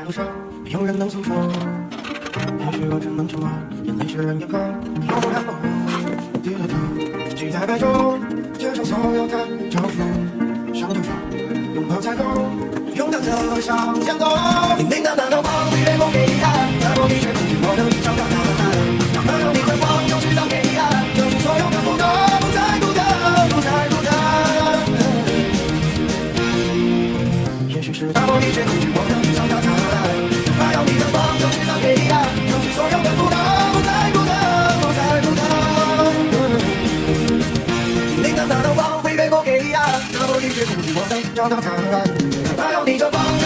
路上，没有人能诉说。也许我只能沉默，眼泪湿润眼眶，有不看落。低着头，期待白昼，接受所有的嘲讽，上头发，拥抱彩虹，勇敢地向前走。明明的那道光会越过黑暗，但我的却不许我能找到答案。让没有你的光就制造黑暗，救出所有的负担，不再孤单，不再孤单。也许是大魔力却不许我能找到答案。让没有你的光就制造黑暗，救出所有的负担，不再孤单，不再孤单。明明的那道光会越过黑暗，大魔力却不许我能找到答案。让没有你的光就